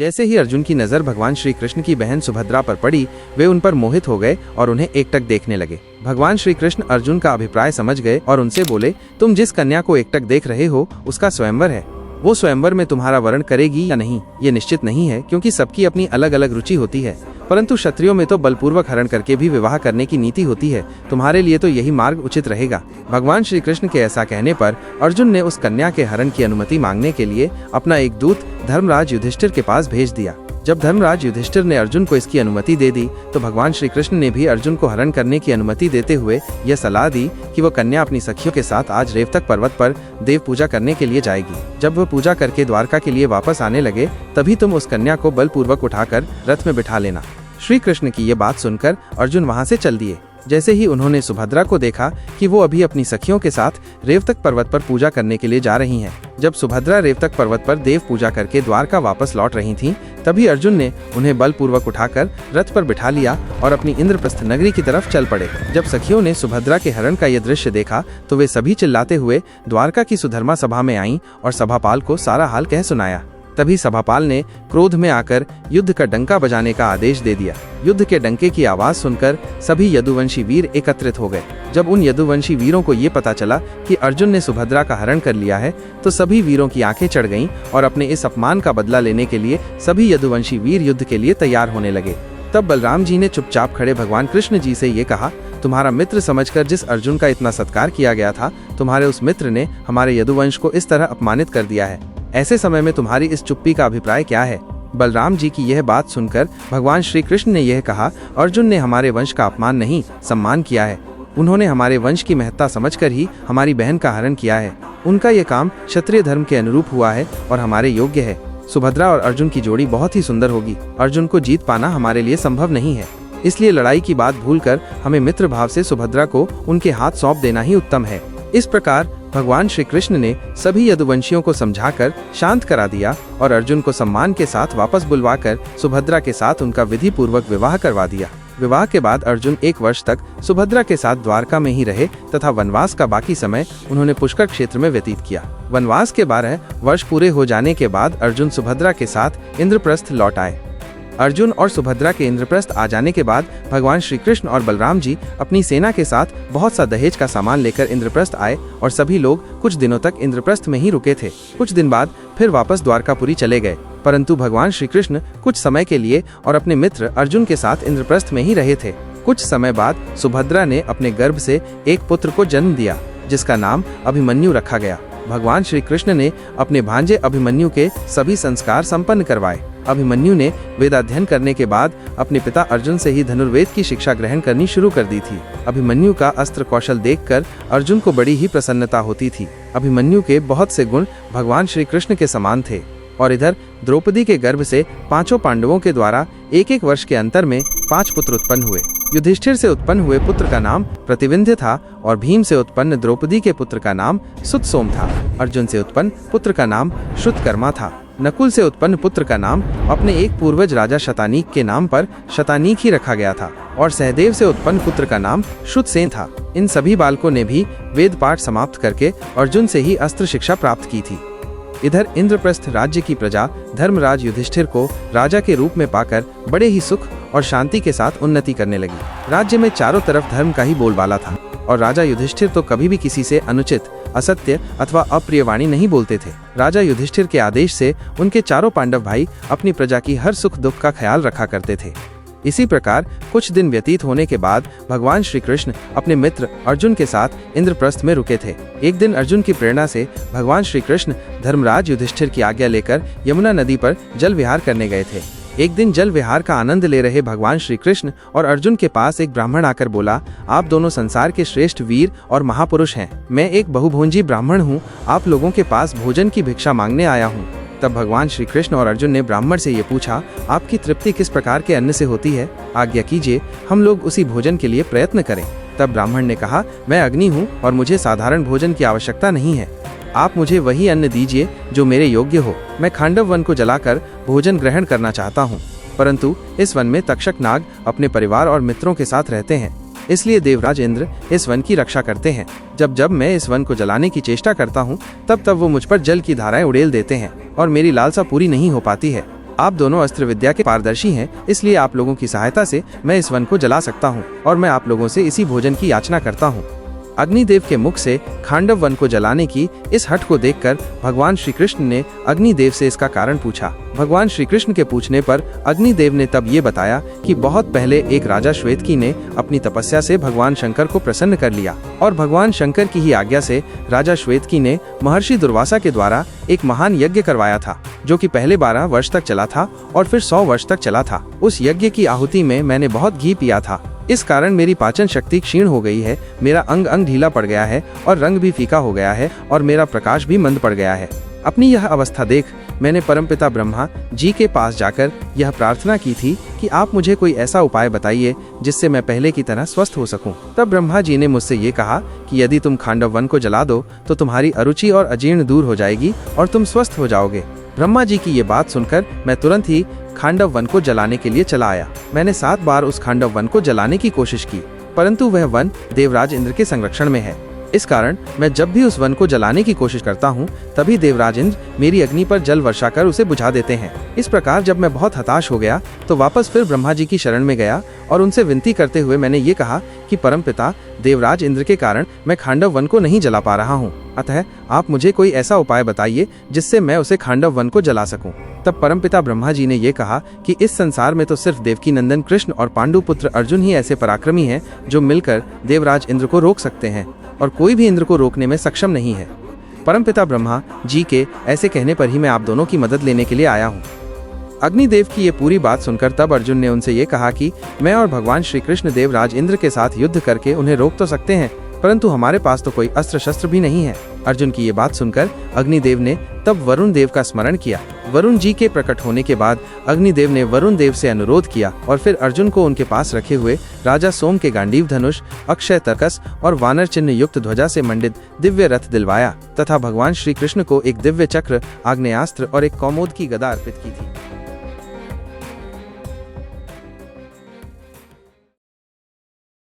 जैसे ही अर्जुन की नजर भगवान श्री कृष्ण की बहन सुभद्रा पर पड़ी, वे उन पर मोहित हो गए और उन्हें एकटक देखने लगे। भगवान श्री कृष्ण अर्जुन का अभिप्राय समझ गए और उनसे बोले, तुम जिस कन्या को एकटक देख रहे हो उसका स्वयंवर है। वो स्वयंवर में तुम्हारा वरण करेगी या नहीं ये निश्चित नहीं है, क्योंकि सबकी अपनी अलग अलग रुचि होती है। परंतु क्षत्रियों में तो बलपूर्वक हरण करके भी विवाह करने की नीति होती है। तुम्हारे लिए तो यही मार्ग उचित रहेगा। भगवान श्री कृष्ण के ऐसा कहने पर अर्जुन ने उस कन्या के हरण की अनुमति मांगने के लिए अपना एक दूत धर्मराज युधिष्ठिर के पास भेज दिया। जब धर्मराज युधिष्ठिर ने अर्जुन को इसकी अनुमति दे दी तो भगवान श्री कृष्ण ने भी अर्जुन को हरण करने की अनुमति देते हुए यह सलाह दी कि वह कन्या अपनी सखियों के साथ आज रेवतक पर्वत पर देव पूजा करने के लिए जाएगी। जब वह पूजा करके द्वारका के लिए वापस आने लगे तभी तुम उस कन्या को बलपूर्वक उठाकर रथ में बिठा लेना। श्री कृष्ण की ये बात सुनकर अर्जुन वहां से चल दिए। जैसे ही उन्होंने सुभद्रा को देखा कि वो अभी अपनी सखियों के साथ रेवतक पर्वत पर पूजा करने के लिए जा रही हैं। जब सुभद्रा रेवतक पर्वत पर देव पूजा करके द्वारका वापस लौट रही थीं, तभी अर्जुन ने उन्हें बलपूर्वक उठाकर रथ पर बिठा लिया और अपनी इंद्रप्रस्थ नगरी की तरफ चल पड़े। जब सखियों ने सुभद्रा के हरण का यह दृश्य देखा तो वे सभी चिल्लाते हुए द्वारका की सुधर्मा सभा में आईं और सभापाल को सारा हाल कह सुनाया। तभी सभापाल ने क्रोध में आकर युद्ध का डंका बजाने का आदेश दे दिया। युद्ध के डंके की आवाज सुनकर सभी यदुवंशी वीर एकत्रित हो गए। जब उन यदुवंशी वीरों को ये पता चला कि अर्जुन ने सुभद्रा का हरण कर लिया है तो सभी वीरों की आंखें चढ़ गईं और अपने इस अपमान का बदला लेने के लिए सभी यदुवंशी वीर युद्ध के लिए तैयार होने लगे। तब बलराम जी ने चुपचाप खड़े भगवान कृष्ण जी से ये कहा, तुम्हारा मित्र समझकर जिस अर्जुन का इतना सत्कार किया गया था, तुम्हारे उस मित्र ने हमारे यदुवंश को इस तरह अपमानित कर दिया है। ऐसे समय में तुम्हारी इस चुप्पी का अभिप्राय क्या है? बलराम जी की यह बात सुनकर भगवान श्री कृष्ण ने यह कहा, अर्जुन ने हमारे वंश का अपमान नहीं सम्मान किया है। उन्होंने हमारे वंश की महत्ता समझकर ही हमारी बहन का हरण किया है। उनका यह काम क्षत्रिय धर्म के अनुरूप हुआ है और हमारे योग्य है। सुभद्रा और अर्जुन की जोड़ी बहुत ही सुंदर होगी। अर्जुन को जीत पाना हमारे लिए संभव नहीं है, इसलिए लड़ाई की बात भूलकर हमें मित्र भाव से सुभद्रा को उनके हाथ सौंप देना ही उत्तम है। इस प्रकार भगवान श्री कृष्ण ने सभी यदुवंशियों को समझाकर शांत करा दिया और अर्जुन को सम्मान के साथ वापस बुलवाकर सुभद्रा के साथ उनका विधि पूर्वक विवाह करवा दिया। विवाह के बाद अर्जुन 1 वर्ष तक सुभद्रा के साथ द्वारका में ही रहे तथा वनवास का बाकी समय उन्होंने पुष्कर क्षेत्र में व्यतीत किया। वनवास के 12 वर्ष पूरे हो जाने के बाद अर्जुन सुभद्रा के साथ इंद्रप्रस्थ लौट आए। अर्जुन और सुभद्रा के इंद्रप्रस्थ आ जाने के बाद भगवान श्री कृष्ण और बलराम जी अपनी सेना के साथ बहुत सा दहेज का सामान लेकर इंद्रप्रस्थ आए और सभी लोग कुछ दिनों तक इंद्रप्रस्थ में ही रुके थे। कुछ दिन बाद फिर वापस द्वारकापुरी चले गए, परंतु भगवान श्री कृष्ण कुछ समय के लिए और अपने मित्र अर्जुन के साथ इंद्रप्रस्थ में ही रहे थे। कुछ समय बाद सुभद्रा ने अपने गर्भ से एक पुत्र को जन्म दिया जिसका नाम अभिमन्यु रखा गया। भगवान श्री कृष्ण ने अपने भांजे अभिमन्यु के सभी संस्कार संपन्न करवाए। अभिमन्यु ने वेदाध्ययन करने के बाद अपने पिता अर्जुन से ही धनुर्वेद की शिक्षा ग्रहण करनी शुरू कर दी थी। अभिमन्यु का अस्त्र कौशल देखकर अर्जुन को बड़ी ही प्रसन्नता होती थी। अभिमन्यु के बहुत से गुण भगवान श्री कृष्ण के समान थे। और इधर द्रौपदी के गर्भ से 5 पांडवों के द्वारा 1-1 वर्ष के अंतर में 5 पुत्र उत्पन्न हुए। युधिष्ठिर से उत्पन्न हुए पुत्र का नाम प्रतिविंध्य था और भीम से उत्पन्न द्रौपदी के पुत्र का नाम सुतसोम था। अर्जुन से उत्पन्न पुत्र का नाम श्रुतकर्मा था। नकुल से उत्पन्न पुत्र का नाम अपने एक पूर्वज राजा शतानीक के नाम पर शतानीक ही रखा गया था और सहदेव से उत्पन्न पुत्र का नाम श्रुतसेन था। इन सभी बालकों ने भी वेद पाठ समाप्त करके अर्जुन से ही अस्त्र शिक्षा प्राप्त की थी। इधर इंद्रप्रस्थ राज्य की प्रजा धर्मराज युधिष्ठिर को राजा के रूप में पाकर बड़े ही सुख और शांति के साथ उन्नति करने लगी। राज्य में चारों तरफ धर्म का ही बोलबाला था और राजा युधिष्ठिर तो कभी भी किसी से अनुचित, असत्य अथवा अप्रिय वाणी नहीं बोलते थे। राजा युधिष्ठिर के आदेश से उनके चारों पांडव भाई अपनी प्रजा की हर सुख दुख का ख्याल रखा करते थे। इसी प्रकार कुछ दिन व्यतीत होने के बाद भगवान श्री कृष्ण अपने मित्र अर्जुन के साथ इंद्रप्रस्थ में रुके थे। एक दिन अर्जुन की प्रेरणा से भगवान श्री कृष्ण धर्मराज युधिष्ठिर की आज्ञा लेकर यमुना नदी पर जल विहार करने गए थे। एक दिन जल विहार का आनंद ले रहे भगवान श्री कृष्ण और अर्जुन के पास एक ब्राह्मण आकर बोला, आप दोनों संसार के श्रेष्ठ वीर और महापुरुष हैं। मैं एक बहुभोजी ब्राह्मण हूँ, आप लोगों के पास भोजन की भिक्षा मांगने आया हूँ। तब भगवान श्री कृष्ण और अर्जुन ने ब्राह्मण से ये पूछा, आपकी तृप्ति किस प्रकार के अन्न से होती है? आज्ञा कीजिए, हम लोग उसी भोजन के लिए प्रयत्न करें। तब ब्राह्मण ने कहा, मैं अग्नि हूँ और मुझे साधारण भोजन की आवश्यकता नहीं है। आप मुझे वही अन्न दीजिए जो मेरे योग्य हो। मैं खांडव वन को जलाकर भोजन ग्रहण करना चाहता हूँ, परंतु इस वन में तक्षक नाग अपने परिवार और मित्रों के साथ रहते हैं, इसलिए देवराज इंद्र इस वन की रक्षा करते हैं। जब जब मैं इस वन को जलाने की चेष्टा करता हूँ तब तब वो मुझ पर जल की धाराएं उड़ेल देते हैं और मेरी लालसा पूरी नहीं हो पाती है। आप दोनों अस्त्र विद्या के पारदर्शी हैं, इसलिए आप लोगों की सहायता से मैं इस वन को जला सकता हूँ और मैं आप लोगों से इसी भोजन की याचना करता हूँ। अग्निदेव के मुख से खांडव वन को जलाने की इस हठ को देखकर भगवान श्री कृष्ण ने अग्निदेव से इसका कारण पूछा। भगवान श्री कृष्ण के पूछने पर अग्निदेव ने तब ये बताया कि बहुत पहले एक राजा श्वेतकी ने अपनी तपस्या से भगवान शंकर को प्रसन्न कर लिया और भगवान शंकर की ही आज्ञा से राजा श्वेतकी ने महर्षि दुर्वासा के द्वारा एक महान यज्ञ करवाया था, जो कि पहले 12 वर्ष तक चला था और फिर 100 वर्ष तक चला था। उस यज्ञ की आहुति में मैंने बहुत घी पिया था, इस कारण मेरी पाचन शक्ति क्षीण हो गई है, मेरा अंग अंग ढीला पड़ गया है और रंग भी फीका हो गया है और मेरा प्रकाश भी मंद पड़ गया है। अपनी यह अवस्था देख मैंने परमपिता ब्रह्मा जी के पास जाकर यह प्रार्थना की थी कि आप मुझे कोई ऐसा उपाय बताइए जिससे मैं पहले की तरह स्वस्थ हो सकूं। तब ब्रह्मा जी ने मुझसे ये कहा कि यदि तुम खांडव वन को जला दो तो तुम्हारी अरुचि और अजीर्ण दूर हो जाएगी और तुम स्वस्थ हो जाओगे। ब्रह्मा जी की ये बात सुनकर मैं तुरंत ही खांडव वन को जलाने के लिए चला आया। मैंने 7 बार उस खांडव वन को जलाने की कोशिश की, परंतु वह वन देवराज इंद्र के संरक्षण में है। इस कारण मैं जब भी उस वन को जलाने की कोशिश करता हूँ तभी देवराज इंद्र मेरी अग्नि पर जल वर्षा कर उसे बुझा देते हैं। इस प्रकार जब मैं बहुत हताश हो गया तो वापस फिर ब्रह्मा जी की शरण में गया और उनसे विनती करते हुए मैंने ये कहा कि परमपिता देवराज इंद्र के कारण मैं खांडव वन को नहीं जला पा रहा हूँ, अतः आप मुझे कोई ऐसा उपाय बताइए जिससे मैं उसे खांडव वन को जला सकूं। तब परमपिता ब्रह्मा जी ने ये कहा कि इस संसार में तो सिर्फ देवकी नंदन कृष्ण और पांडु पुत्र अर्जुन ही ऐसे पराक्रमी हैं जो मिलकर देवराज इंद्र को रोक सकते हैं और कोई भी इंद्र को रोकने में सक्षम नहीं है। परमपिता ब्रह्मा जी के ऐसे कहने पर ही मैं आप दोनों की मदद लेने के लिए आया हूँ। अग्निदेव की ये पूरी बात सुनकर तब अर्जुन ने उनसे ये कहा कि मैं और भगवान श्री कृष्ण देवराज इंद्र के साथ युद्ध करके उन्हें रोक तो सकते हैं, परंतु हमारे पास तो कोई अस्त्र शस्त्र भी नहीं है। अर्जुन की ये बात सुनकर अग्निदेव ने तब वरुण देव का स्मरण किया। वरुण जी के प्रकट होने के बाद अग्निदेव ने वरुण देव से अनुरोध किया और फिर अर्जुन को उनके पास रखे हुए राजा सोम के गांडीव धनुष, अक्षय तर्कस और वानर चिन्ह युक्त ध्वजा से मंडित दिव्य रथ दिलवाया तथा भगवान श्री कृष्ण को एक दिव्य चक्र, आग्नेयास्त्र और एक कौमोद की गदा अर्पित की थी।